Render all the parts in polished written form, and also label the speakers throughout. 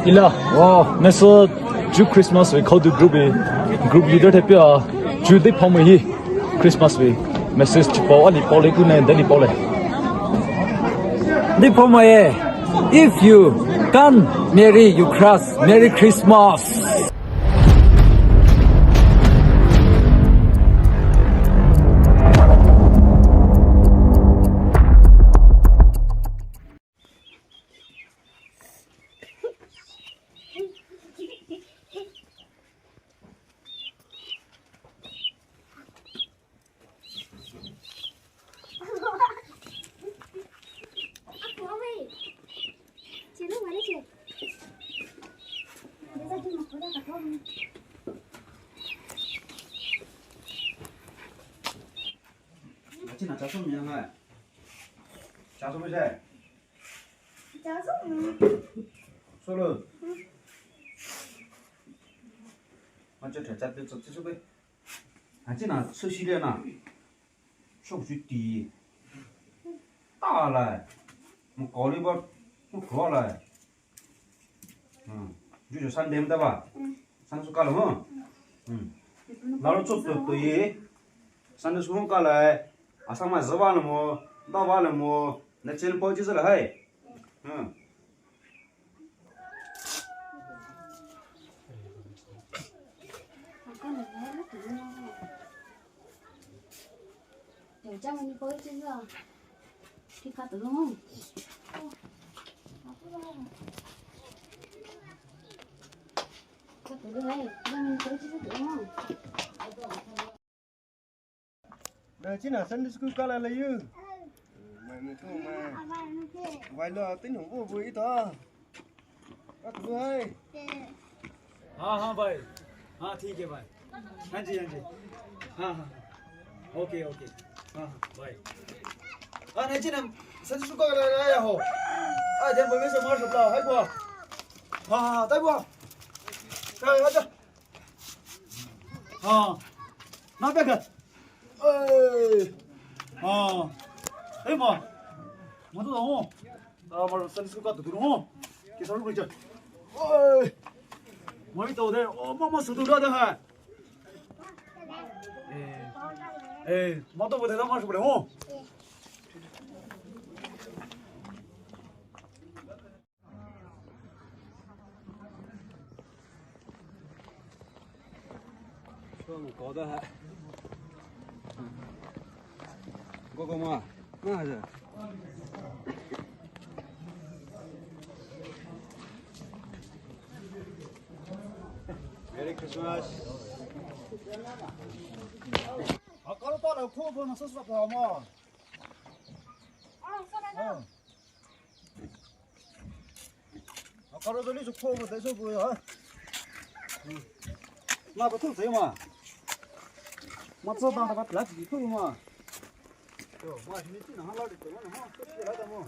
Speaker 1: Ila, wow, nessa Jew Christmas we call the group leader te pia Jew de pomo hi Christmas we message chipo ali pole ku ne dali pole.
Speaker 2: The Pomaye, if you can marry you cross, Merry Christmas.
Speaker 3: Chị lúc mấy đấy chị? Bây giờ chị mặc có đang gặp không?
Speaker 4: chị nào cháu xuống nhà này cháu xuống bây giờ
Speaker 3: Cháu giúp mà.
Speaker 4: xuống rồi mà cho trẻ chặt được chặt xuống đây chị nào sơ xí lên nào sốc chú tì ta lại một có đi bao một có lại chú cho săn đêm ta vào săn xuống cá lắm không 나로 쫓도 또이 산도 수분 깔래 아상마 저발은 뭐 나발은 뭐 내체는 뻗지를 해 응.
Speaker 3: Con này nó rất là ngon. Để cho mình coi chứ giờ. Thì khá tử đúng không? Khá tử đúng đấy. Cho mình coi chứ đúng không?
Speaker 5: Đây chính là sân school cá là yêu. Mày không mà. Vài lọ tính hổng vô vui to. Các thứ ơi.
Speaker 6: हाँ हाँ भाई हाँ ठीक है भाई हाँ जी हाँ हाँ ओके ओके हाँ हाँ भाई này chị làm sân xuống coi là hồ đến với sự mở rộng là hay quá tay quá rồi bắt đầu nói bé kìa ơi thế mà tôi đâu mà sân xuống coi tụi đúng không cái sao lúc này trời ơi mới tàu đây mà sử dụng được hả mà tôi vừa thấy nó mà sử dụng không
Speaker 4: có đó hả có mà nó hả Merry Christmas.
Speaker 6: 아까로 따라 코어보는 소스가 나와 아까로 돌리죠 코어보 대서 보여 나 보통 돼요 맞서 나 bắt lá gì thôi mà mà thì chỉ là hai lát được mà ha cái là đâu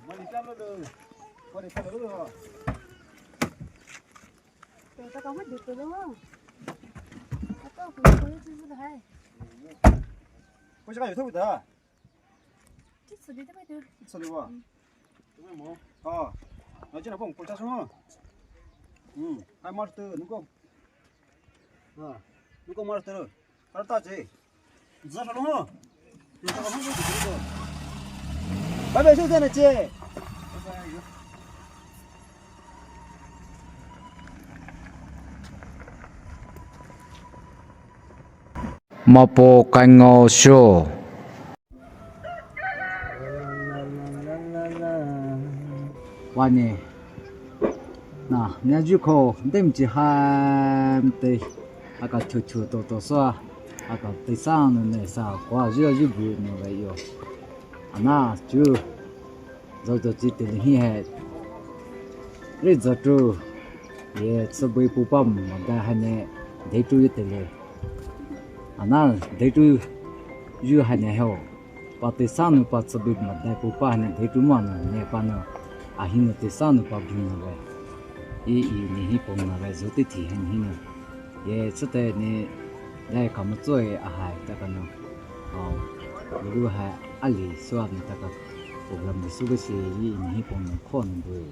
Speaker 6: mà đi làm được mà đi làm được
Speaker 3: Tao có mất được rồi đúng không? Tao cũng coi chứ rồi hay.
Speaker 6: có 시간 유튜브 다
Speaker 3: Chứ xử lý tới được.
Speaker 6: 소리 와 그러면 뭐 어찌나 보면 꼴짜서 할 말도 누구 누구 말도 알았다지 자살로 누가 한 거지 그리고 밥에 쇼대냈지
Speaker 2: Mapo Kango Show. Wani. Na, nhà chú cô đem chỉ hai tê, aka chu chu to so, aka tê sang này sao quá dữ dữ bự như vậy yo. Na chú, rồi chỉ tiền hi hết. Rồi chú, ye sắp bị phụ bom mà cái hành này để chú tiền na để chú yu hành này heo, bắt tê sang bắt sắp bị mà đại phụ pa này để chú mà này pa nó, hin tê sang bắt bình như vậy. 이 니히 봉나가 저때 티한 히는 예 저때 네 내 감조에 아하 다가노 누구 하 알리 수압 다가 프로그램 수고시 이 니히 봉나 콘부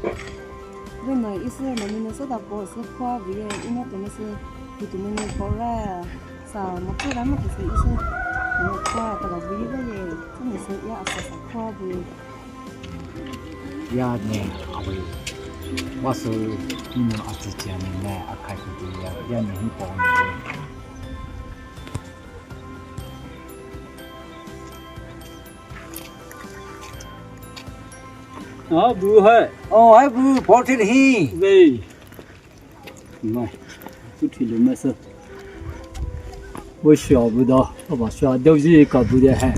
Speaker 3: 为么意思我们说到过是花为因为真的是不怎么能过来，啥么不然么就是意思我花这个为个耶，真的是要啥花为。
Speaker 2: 呀呢，阿伟，我说你们阿之前呢，阿开始的呀，呀年包呢。
Speaker 6: 啊，不会，
Speaker 2: 哦，还不跑天黑，
Speaker 6: 喂，妈，不提了没事。我晓不到，我把晓都是搞不得还。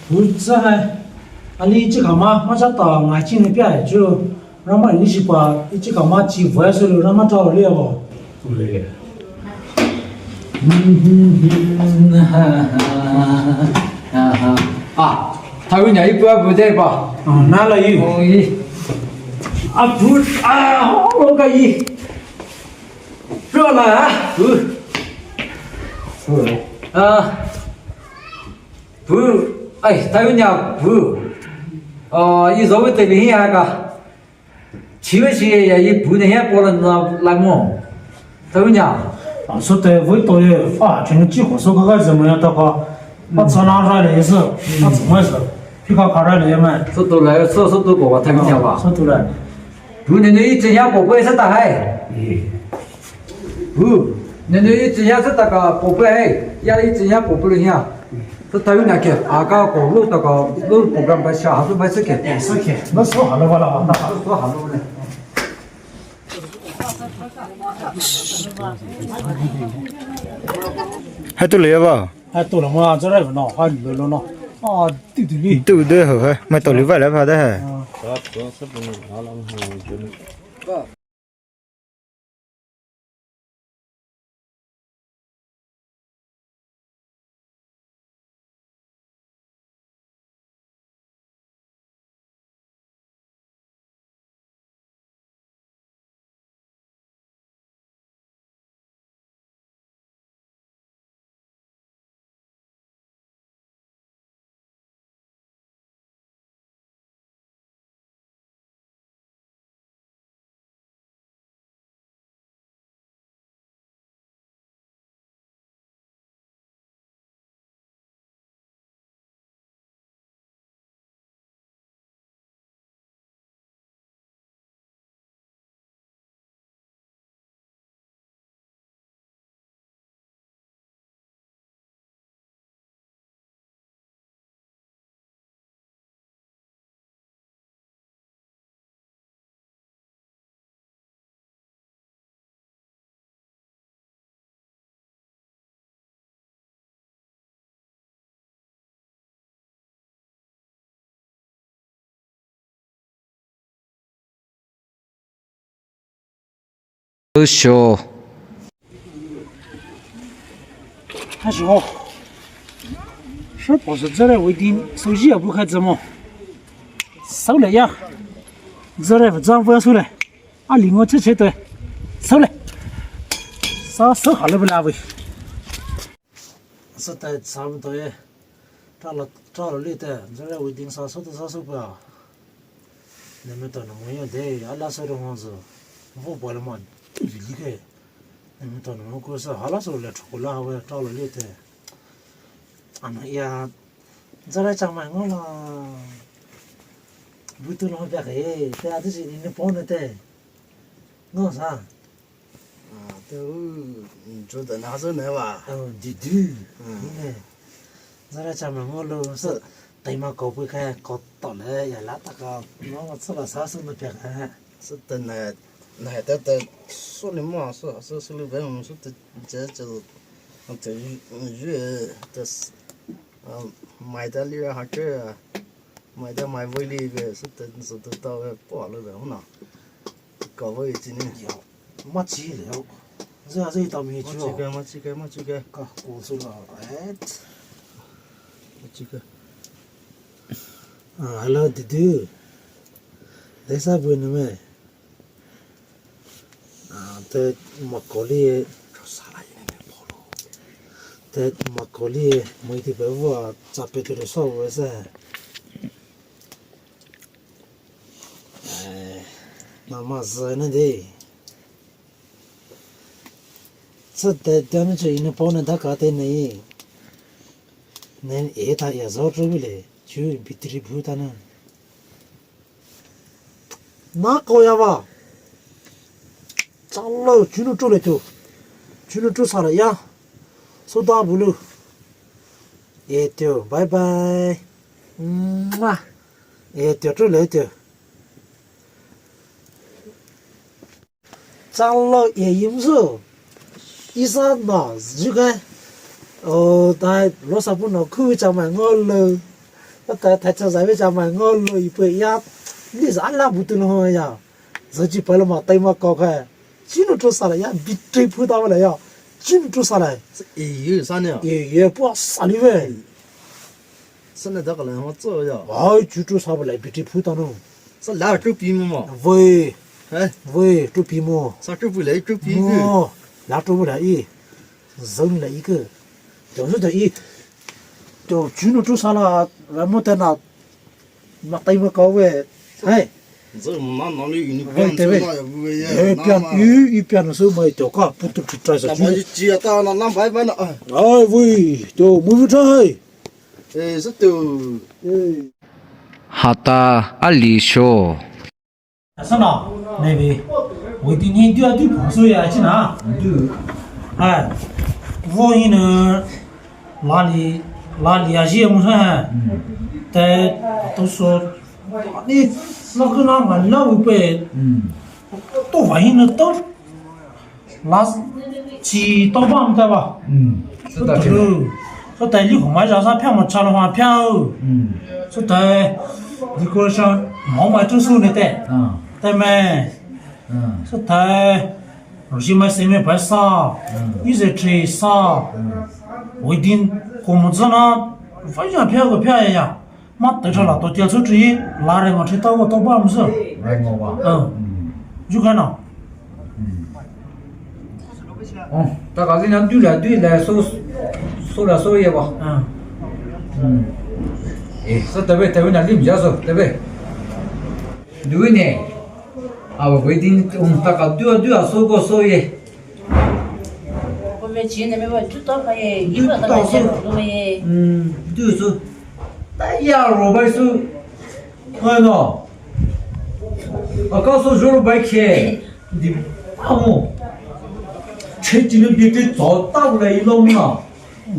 Speaker 7: 不是还，你这个嘛，我想到俺今天别就，让嘛你是把这个嘛几万岁了，让嘛找了不？
Speaker 6: 对。
Speaker 2: 啊，他有年一不对吧？
Speaker 7: 拿了有。
Speaker 2: 哦咦，
Speaker 7: 不我个一，热了啊？
Speaker 2: 不，哎，他有年不，一稍微对比一下个，7月7也一不那些过了那么，他有年。
Speaker 7: 说的味道也真的几乎说个怎么样的话，我吃拿出来的是，我怎么是，皮卡卡出来嘛？
Speaker 2: 说都来，说都过吧，他有年吧？
Speaker 7: 说都来。
Speaker 2: 不，那一只下宝贝是大海。不，那一只下是大个宝贝，呀一只下宝贝了呀。这他有年去，个公路那个路不敢把小孩子买去去。
Speaker 7: 是去，我说好了吧了，
Speaker 2: 说好了不呢？
Speaker 5: 还多来吧？
Speaker 7: 哎，多了嘛，这来不闹，还热了闹。对对对。
Speaker 5: 对对好还，买到里外来怕的还。
Speaker 2: 优秀。
Speaker 7: 还行，是不是这来为定，手机也不开怎么？收了呀，这来不这不要收了，离我这对，收了，收好了不啦喂？是的，差不多耶，找了累的，这来为定收不啊？你们到那么远的，拉收的房子，我包了嘛，都离开。你们到那么过是好了时候来出来，我找了累的。呀，这来讲嘛我了，不都那么别个，大家都是你帮着的，我啥？
Speaker 5: 都做的哪是呢吧？
Speaker 7: 对，你呢？这来讲嘛我了是，对嘛搞不开，搞到了也拉大个，我吃了啥事没别个。
Speaker 5: 是的呢，那的说的嘛是那边我们说的这鱼的是，买的里还这，买回来个是的到包了的呢，搞回今年
Speaker 7: 要，没急了，这一道没去哦。
Speaker 5: 没几个，
Speaker 7: 搞过去了，哎。
Speaker 5: 几个。
Speaker 7: hello Dudu. Desa bu ni me. Te makoli แต่มาโคลีมือที่แบบว่าจับไปตัวสอบไว้ซะมาเซนั่นดิสุดแต่เดี๋ยวนี้จะอินพอนันทักกันนี่นั่นตายาซอร์รู้เลยช่วยบิดรีพูดนะนักก็ยาวะจังเลยจุนจุเลยตัวจุนจุสาระยาสุดาบุลูเตียวบายบายมาเตียวจุเลยเตียวจังเลยยิ้มสู้อีสานน่ะจุกันแต่รถสับปะรดคือจะมางอเลยแต่ถ้าจะใส่ไปจะมางอเลยอีเปียนี่จะอะไรบุตรน้อย呀自己ไปแล้วมาเต็มมา搞开进入做啥了呀比这普到了呀进入做啥了
Speaker 5: 啥呢？
Speaker 7: 也不啥哩喂
Speaker 5: 现在这个人我做呀，
Speaker 7: 哎就做啥不来比这普到呢
Speaker 5: 是俩周边嘛？
Speaker 7: 喂
Speaker 5: 哎，
Speaker 7: 喂做比么
Speaker 5: 啥周不来周边的？
Speaker 7: 哦俩做不来一扔了一个就是这一就进入做啥了然后在那มาเต็มมา搞喂哎
Speaker 5: 这哪里有你
Speaker 7: 喂对喂变一变的时候没掉个不都去摘下
Speaker 5: 那
Speaker 7: 去
Speaker 5: 么就接到那白白了啊！
Speaker 7: 哎喂就没有摘
Speaker 5: 是都
Speaker 2: 哈达阿里说
Speaker 7: 是啦那位我今天就要对朋友呀去哪对哎我呢哪里啊些么事แต่都说你那个那么那会被都反映的都那几刀棒对吧是的说在你红买家上票嘛差了话票说在你个上毛买住宿的对对没说在有些买什么白沙一直吃沙我一定我们这呢反正票个票一样妈得着了，都调出去，拿来我去到我到办不是？就看了。
Speaker 2: 大家这样对来收了收一吧。是对不那里比较少，对不对？对呢，我规定大家对收个收一。
Speaker 8: 我们钱那边我知道可以，一个大概钱都没。
Speaker 2: 对收。哎呀，老板说，看喏，告诉说老板开，你爸母，这几年别给找大过来一弄嘛。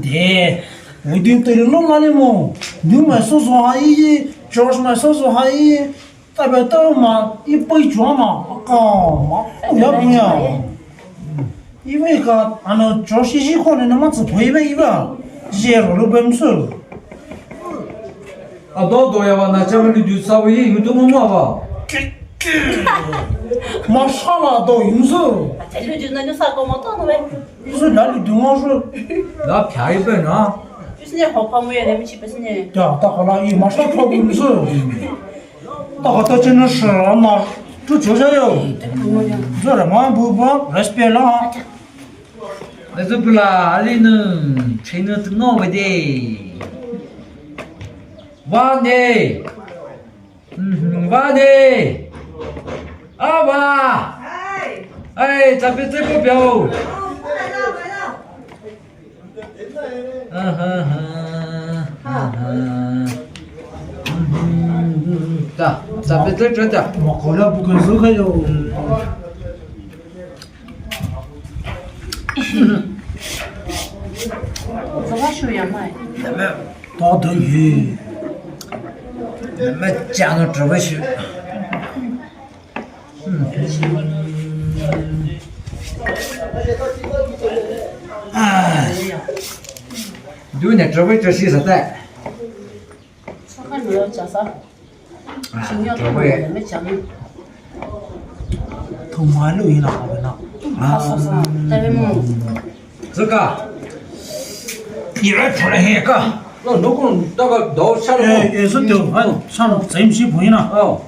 Speaker 7: 对，我一定对了弄哪里么？你们说还一，就是嘛说还一，代表到嘛一杯装嘛，嘛不要。因为个俺那做些些可能他妈只赔呗一个，这老板说。
Speaker 2: 多呀吧，那这边的稍微有多么吧？
Speaker 7: 马上了到营收。
Speaker 8: 这就那就啥搞么到的呗？
Speaker 7: 你说哪里对我说？
Speaker 2: 那便宜本啊？
Speaker 8: 就是你好跑没有，那么去不是呢？
Speaker 7: 对啊，大好了，一马上跑营收。大好到真的是嘛，这就是要，这人嘛不 respect 了。
Speaker 2: 那是不啦？阿里呢？吹那都闹不的。哇呢，哇呢，啊哇，哎，咱们这个表，咱们这的，
Speaker 7: 我考虑不跟手还有，
Speaker 8: 这个修养嘛，
Speaker 7: 大头鱼。
Speaker 2: 那么讲到这个去，哎，对呢，这位这是实在。
Speaker 8: 上海路要加啥？新疆路那么讲的。
Speaker 7: 通马路一哪边呢？
Speaker 8: 啥？在边么？
Speaker 2: 这个，你来出来一个。那个到下了
Speaker 7: 也是丢，上真不是朋友呢。
Speaker 2: 哦。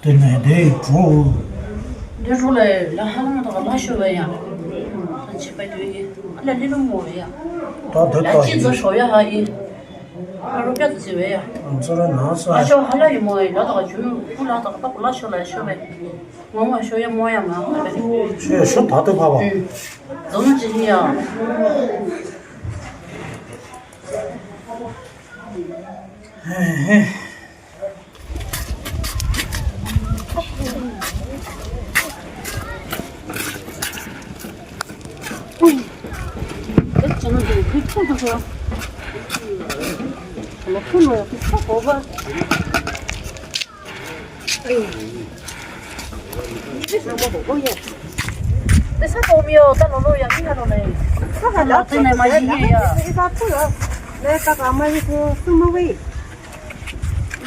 Speaker 7: 对没得做。
Speaker 8: 你说嘞，那还那么多个拉修了呀？去排队，那里都没呀。
Speaker 7: 到头到
Speaker 8: 那几只烧呀哈伊，那路边子去喂呀。
Speaker 7: 这个拿出
Speaker 8: 那小孩那有么？那个就不拉到，不拉小来小呗。我小也没呀嘛，那个。
Speaker 7: 去说大头怕吧？
Speaker 8: 都能进去呀。
Speaker 7: 哎。
Speaker 8: 真的可以碰上去了。怎么碰了？差不吧？哎，这什么宝贝呀？这啥宝贝哦？咱老老呀，你看到没？
Speaker 3: 他还
Speaker 8: 老真的嘛爷爷呀。
Speaker 3: 一啥不了，来大家买一个什么味？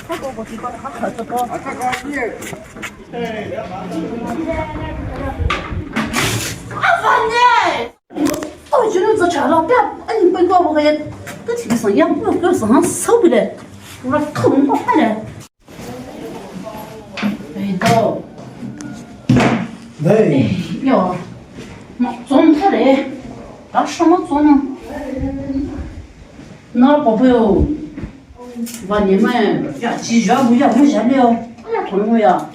Speaker 8: 他给我提高了，他可这个。麻烦你。我觉得这吃了，别，哎，你别搞我个也，这提上也不给身上手不来，我说疼我快点。哎，到。
Speaker 7: 哎。
Speaker 8: 哟，妈装太累，那什么装呢？那宝贝哦，把你们呀，几月不要不下了，哎呀，痛我呀！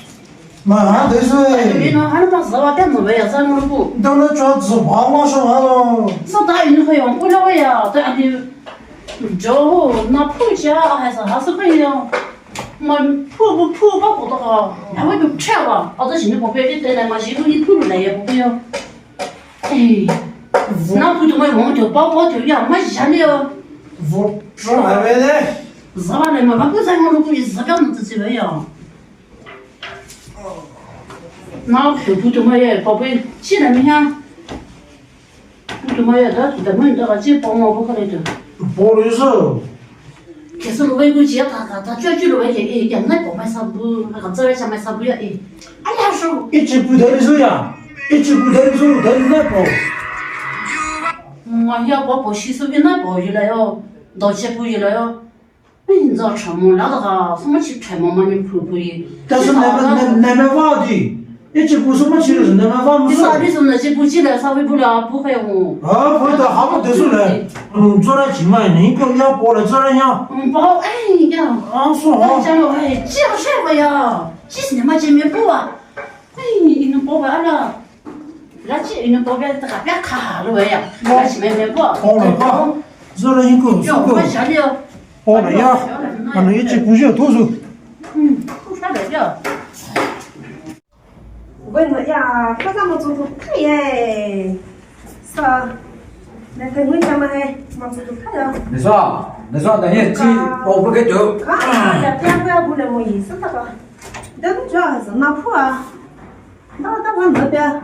Speaker 7: 妈，这是。
Speaker 8: 你那还能把事话点子呗呀？咱们不。
Speaker 7: 到那抓子娃娃说话了。
Speaker 8: 上大运可用不了呀，这样的，就那婆家还是可以的。嘛婆把过的哈，那我就吃了，或者现在宝贝你得来嘛，媳妇你婆来也不会哟。哎，那不就我用就包就要买下的哟。
Speaker 7: 我这还没呢。
Speaker 8: 是吧？那嘛，那不然我都不是不要弄自己了呀。那不就我也宝贝，起来没呀？不就我也在做的门这个几包我不可能的。
Speaker 7: 包的是。
Speaker 8: 可是我有些他就了也那个买啥不，那个这儿想买啥不要哎，哎呀说。
Speaker 7: 一直不得的时候呀，一直不得的时候得那包。
Speaker 8: 我要包洗手的那包回来哟，到起不回来哟。哎，你知道什么？那个什么去揣妈妈你婆婆的。
Speaker 7: 但是那边挖的。一直不什么去的是那边挖不是。
Speaker 8: 你啥的时候那些不起来，稍微不了不会我。
Speaker 7: 啊，不得，还不得出来。做了几万，你个要包了这样。
Speaker 8: 包哎呀。
Speaker 7: 啊，说好。
Speaker 8: 讲了哎，这样晒我呀，几十年没见面包啊。哎，你包完了，那你包完这个别卡了呀，那去买面包。
Speaker 7: 包了吧，热了一个，
Speaker 8: 要我下的。
Speaker 7: 包了呀，反正一直不需要多少。
Speaker 8: 不啥来着。
Speaker 3: 问了呀，可咱们做开耶，是吧？那等我讲嘛嘿，嘛做开了。
Speaker 2: 你说，等下去包不给走。
Speaker 3: 啊，这边不要不来没意思这个，但主要还是拿铺啊，那我那边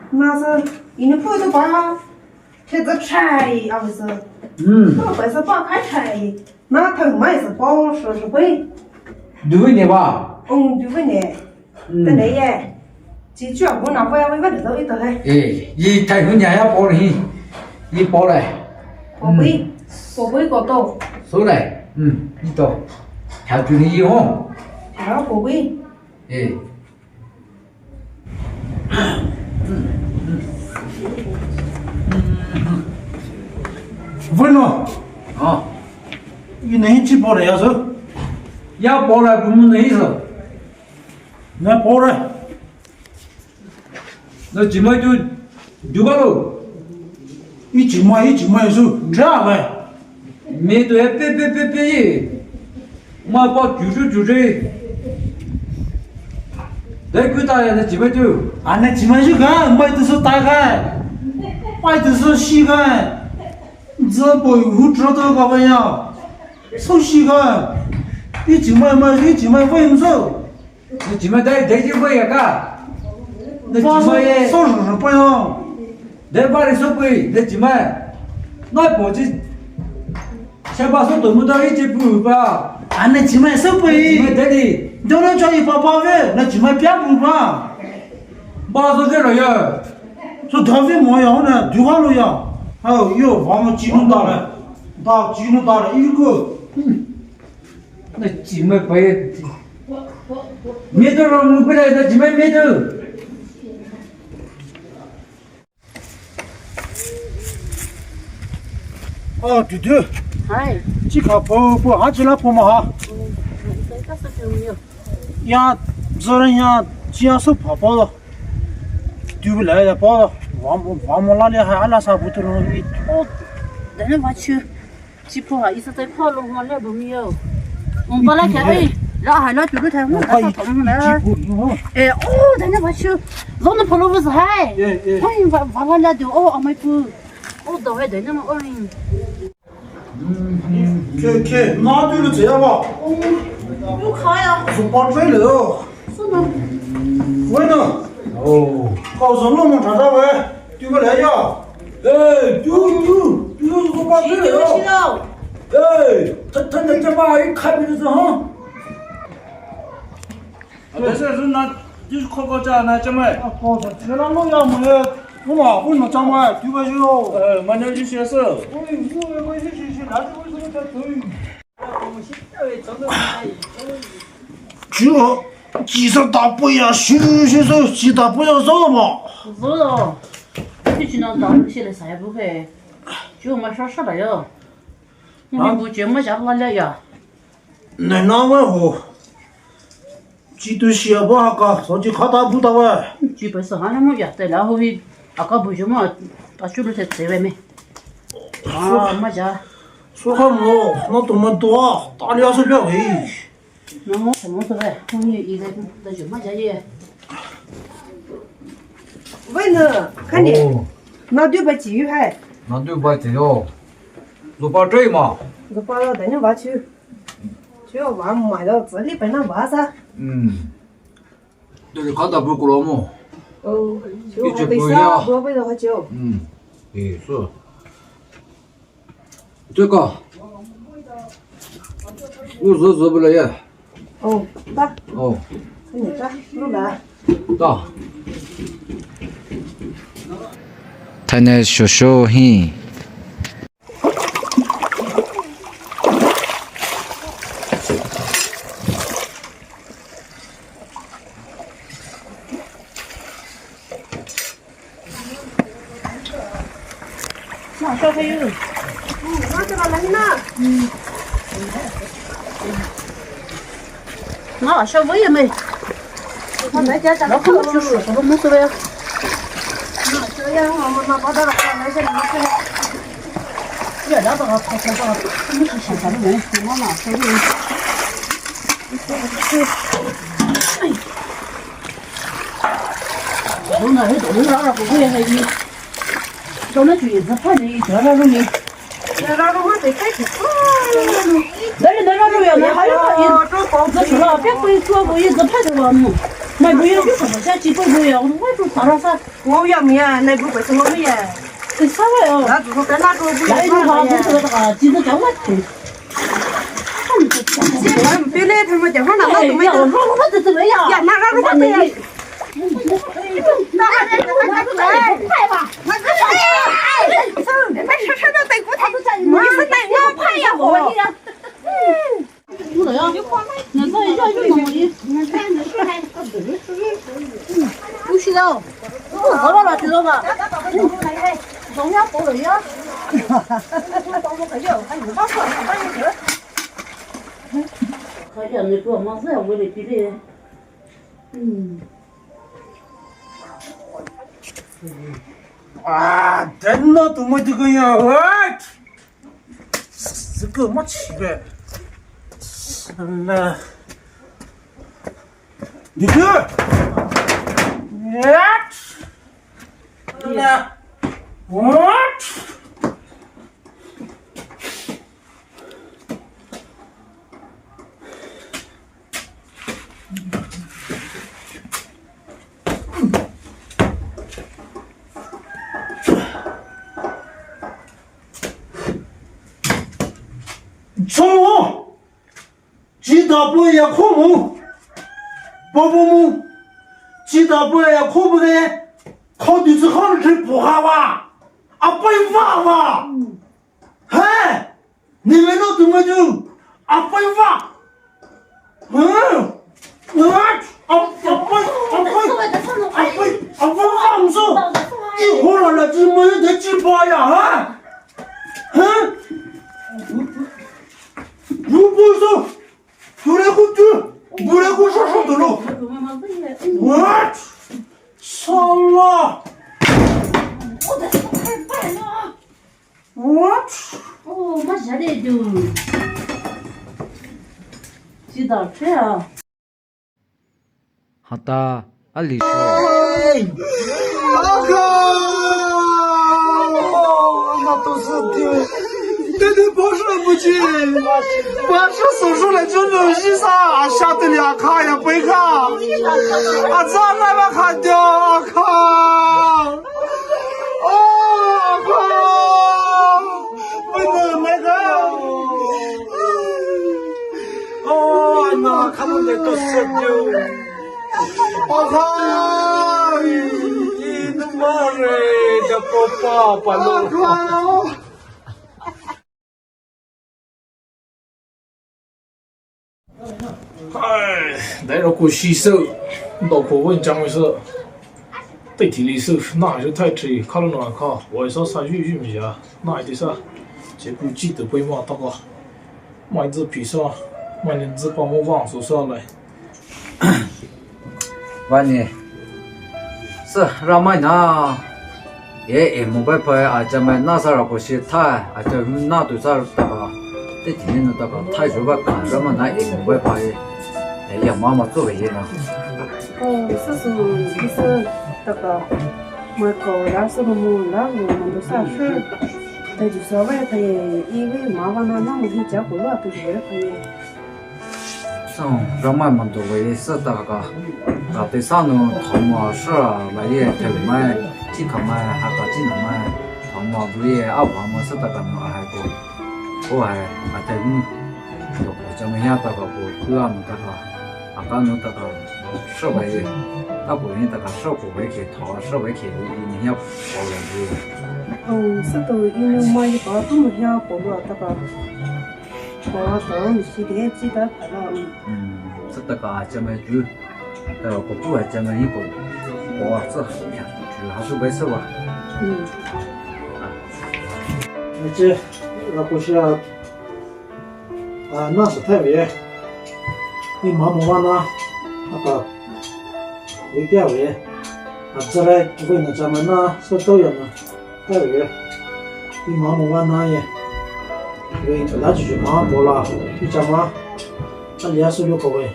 Speaker 3: 那是人家铺都帮他开着柴啊不是？那还是帮开柴，那头嘛也是帮说是会。
Speaker 2: 对不对吧？
Speaker 3: 对不对？对嘞耶。chỉ chuyện của nó quay với vấn đề đó hết.
Speaker 2: Gì thầy hướng nhà要包哩，你包嘞。
Speaker 3: 宝贝个多。
Speaker 2: 收嘞，你多，还注意哦。
Speaker 3: 好，宝贝。
Speaker 7: 问了。
Speaker 2: 啊。
Speaker 7: 你能去包了要走？
Speaker 2: 要包了不能意思。
Speaker 7: 那包了。
Speaker 2: 那怎么就把喽？
Speaker 7: 一斤嘛收，这样呗。
Speaker 2: 没对，别，我把就这，那个大呀，那怎么就？
Speaker 7: 啊，那怎么就干？买的是大干，买的是细干，这不有知道个玩意儿？手细干，一斤嘛为什么收？
Speaker 2: 那怎么带就会呀干？那
Speaker 7: 怎么也收拾是不用，
Speaker 2: 那把你收归那怎么？那包子，先把手动不到一直不吧？
Speaker 7: 啊，那怎么收归？
Speaker 2: 怎么得的？
Speaker 7: 都能叫180万，那怎么别不吧？
Speaker 2: 马上这了呀！
Speaker 7: 说团费没有呢，对话了呀。还有房子技能大了一个。
Speaker 2: 那怎么背？没得了，我回来那怎么没得？
Speaker 7: 哦，对对，
Speaker 8: 哎，
Speaker 7: 这个不，还起来不嘛哈？
Speaker 8: 这个是有没有？
Speaker 7: 呀，这人呀，接受跑跑了，对不来的跑了，王母那里还阿拉啥不都容易？
Speaker 8: 哦，等下我去，去跑啊，一直在跑路，我那都没有。我把那看哎，然后还那就是他们那他们那。哎哦，等下我去，让那跑路不是嗨？哎，我那就哦，阿妹夫，哦，到位等下嘛，哦。
Speaker 7: 去，那对了这样吧？
Speaker 8: 有卡呀？
Speaker 7: 是把追了。
Speaker 8: 是吗？
Speaker 7: 喂呢？哦，搞什么嘛？查查喂，对不来呀？哎，就是说把追了。哎，他这把一开门的时候，
Speaker 6: 但是那就是考个证那怎么？
Speaker 7: 搞这这那路要没，我嘛不能讲嘛，对不对？
Speaker 6: 马上就学手。
Speaker 7: 我去，哪里为什么在追？这几十大不呀，学手几大不要走嘛？
Speaker 8: 走了，你去那打起来啥也不会，就没啥了哟。我不节目下不了呀。
Speaker 7: 那问我，几对鞋不好搞，手机看到不到哎？
Speaker 8: 基本上那么呀，对，然后会啊个不就嘛，把手里头在外面。啊，没家。
Speaker 7: 说好么？那多么多，大2手表喂。
Speaker 8: 那我什么都来，我们一个在就没家也。
Speaker 3: 问呢，看你，那对不起还，
Speaker 2: 那对不起哟，就把这嘛。
Speaker 3: 我把了等下我去，就我买了这里本来娃噻。
Speaker 2: 这里看到不过了么？
Speaker 3: 哦，就还得啥，多为了喝酒。
Speaker 2: 也是。这个50不来呀？
Speaker 3: 哦，大，
Speaker 2: 哦，
Speaker 3: 给你大，录来。
Speaker 2: 大。
Speaker 9: 他那小小嘿。
Speaker 8: 那小朋友，
Speaker 3: 那这个人呢？
Speaker 8: 那小我也没，
Speaker 3: 他在家
Speaker 8: 那可能去说什么没所谓。
Speaker 3: 这样我们把到了，那些拿去了。
Speaker 8: 别聊这个，他们是现在的人，我嘛所以。哎，我那里都是哪不会还你，到那去是反正这那种的。
Speaker 3: 这那种我得开始。
Speaker 8: 那那种要那还有那去了，别回说过一直拍着了么？那不要什么下几百个呀？我就啥了啥？
Speaker 3: 我要面，那不会是我们呀？
Speaker 8: 这啥玩意儿？
Speaker 3: 那就是跟那个不
Speaker 8: 那
Speaker 3: 一样
Speaker 8: 句话不
Speaker 3: 呀。
Speaker 8: 是那个，记得叫我去。
Speaker 3: 这玩别来他们电话那
Speaker 8: 哎呀，
Speaker 3: 都没得。
Speaker 8: 我这怎么样？
Speaker 3: 呀，那个没得。
Speaker 8: 快吧！
Speaker 3: 没吃的带骨头，你是带我拍呀我。
Speaker 8: 不能呀，那这一下就弄的，不需要，不喝了知道吧？中央不能呀。可见那个嘛是要为了比的，
Speaker 7: 啊，真的多么这个呀！哎，这个没奇怪。那，你看，我。从我，记得不要哭母，宝宝母，记得不要哭不的，考对子好的是不好哇，啊不发哇，嗨，你们那怎么就啊不发，放手，一会儿了怎么有点鸡巴呀啊？
Speaker 8: 哦，我现在就知道这样。
Speaker 9: 好的，阿里说。
Speaker 5: 阿哥，那都是丢，对对，不是不进，我是手术了就能医生下得了看呀，不看，啊，咋那么看掉啊靠，哦靠，不能那个，哦，那看不那个是丢。我靠！你他妈的，这个爸爸了！
Speaker 7: 唉，来了过洗手，脑壳问张卫是，对体力手，那还是太吃，靠了哪靠？晚上啥玉米啊？那也得啥？结果记得被骂到个，买只披萨，买两只帮我网手上来。
Speaker 2: วันนี้เราไม่น่าไม่ไปอาจจะไม่น่าสระก็สิท่าอาจจะน่าตัวสระแต่ก็ที่ที่นี่แต่ก็ท้ายสุดว่าการเราไม่น่าไม่ไปอย่างมา做为นะ
Speaker 3: 哦，就是那个我搞老师的么，那我们都啥事，但就是为了他也因为麻烦了，那我们结婚了，都是为了他也。
Speaker 2: เราไม่มันตัว为是แต่ก็แต่สร้างนู่นทำมา是ไม่ถึงไม่ที่เขาไม่หากที่นั่นไม่ทำมาด้วยเอาความมา是แต่ก็ไม่ให้กูกูให้อาจจะตัวจะไม่ให้แต่ก็กูเพื่อมันแต่ก็อาการนู่นแต่ก็是为ถ้ากูนี่แต่ก็是กู为给他是为给你要保养的
Speaker 3: 哦，是都因为买一包这么小包了，这个包到是的，记得快了。
Speaker 2: 是这个这么煮，我不会这么一个，我这煮还是没事吧？
Speaker 7: 那这那不是那是太别，你妈妈那那个为点为，这来为那咱们那是都有呢，太别，你妈妈那也。因为那就是马过了，你讲嘛，那也是有个位，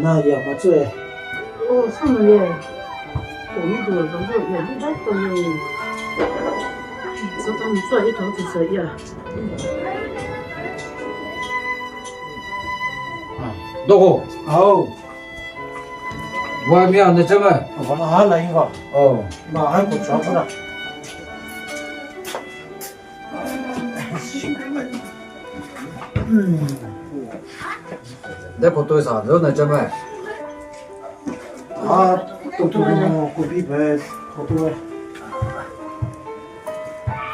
Speaker 7: 那也没做。
Speaker 8: 哦，什么嘞？我们都是也不在都有，这他们做一头就是呀。
Speaker 2: 多个
Speaker 7: 哦，
Speaker 2: 外面的这么
Speaker 7: 我那还来一个，
Speaker 2: 哦，
Speaker 7: 那还不全部呢。
Speaker 2: 那个多少人呢？这么
Speaker 7: 都狗皮白，好多。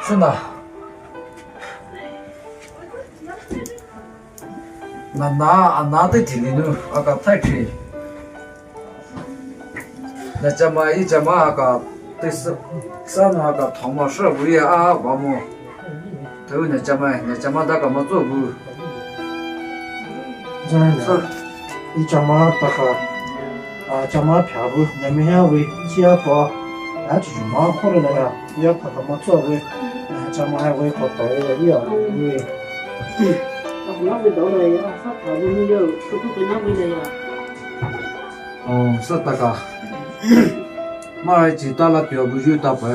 Speaker 2: 是的。拿的体力呢，个太吃。那这么一这么个，对是上那个汤嘛是不也啊？我们都那这么那个么做不？
Speaker 7: 这样子，一张嘛大个张嘛票不，那么样为接包，就是嘛或者那个要看他们做为，张嘛还为好多一个要为。
Speaker 8: 那味道了呀，啥调味没有，都不跟那味了呀。
Speaker 2: 哦，是这个。马来西亚那标不就大白，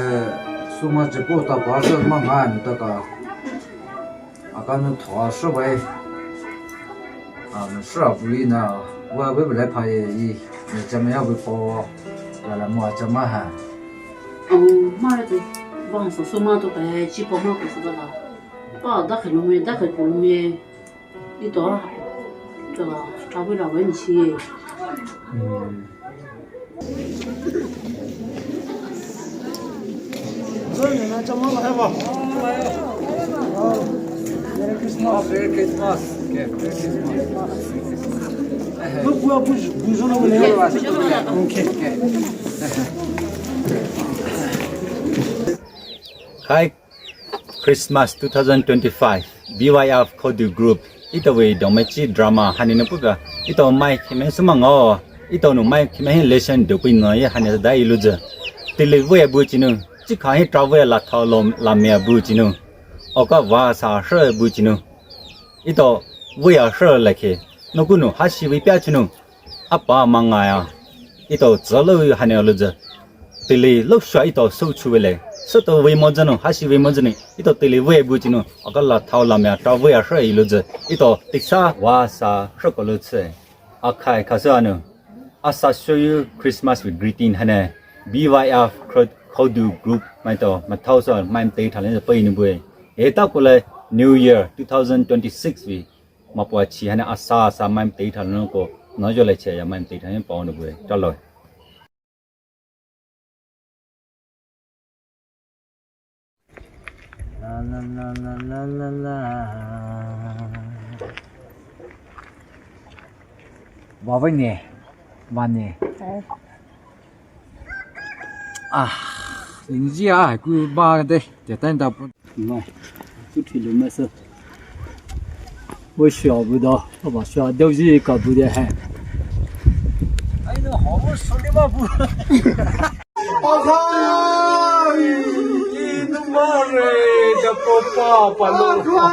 Speaker 2: 苏马这波大白是嘛俺这个，刚才头是为，是不哩呢，我为不来拍伊，你怎么样会包，原来么怎么还？
Speaker 8: 马来西亚网上苏马都白几包嘛不是的啦，把打开弄没打开弄没，一刀这个查不了问题。
Speaker 7: 这你们怎么来吧
Speaker 2: ？Merry Christmas.
Speaker 7: 不说那个了。OK.
Speaker 10: Hi, Christmas 2025. BYF Kodu Group. Ito we domestic drama hanin puga. Ito mai kime sumango. Ito no mai kime lesson do pin no ye hanin da iluja. Tili we bu chinu. Chỉ khai travel là thao lom làm mẹ bu chinu, oka wa sa she bu chinu ito we ya she like no kunu hashi we pya chinu apa manga ya ito zalo hane lo je tili lo sha ito so chu le so to we mo jano hashi we mo jani ito tili we bu chinu oka la thau la mya ta we ya she lo je ito tiksa wa sa she ko lo che akai khasa no asa show you Christmas with greeting hane BYF Khodu group mai to ma thau so mai te thalen se pai ni bue e ta ko le new year 2026 vi ma pwa chi hane asa sa mai te thalen ko no jo le che ya mai te thalen paw ni bue ta lo
Speaker 2: La la la la la la la. Bà với nè, bà nè. À, những gì à, cứ ba cái đây, để tay đập. Mà, chút thì lớn mà sao? Tôi sợ bữa đó, tôi bảo sợ đâu gì cả bữa đấy hả? Anh nó hổ một số đi mà bữa.
Speaker 5: Da popa, paloma.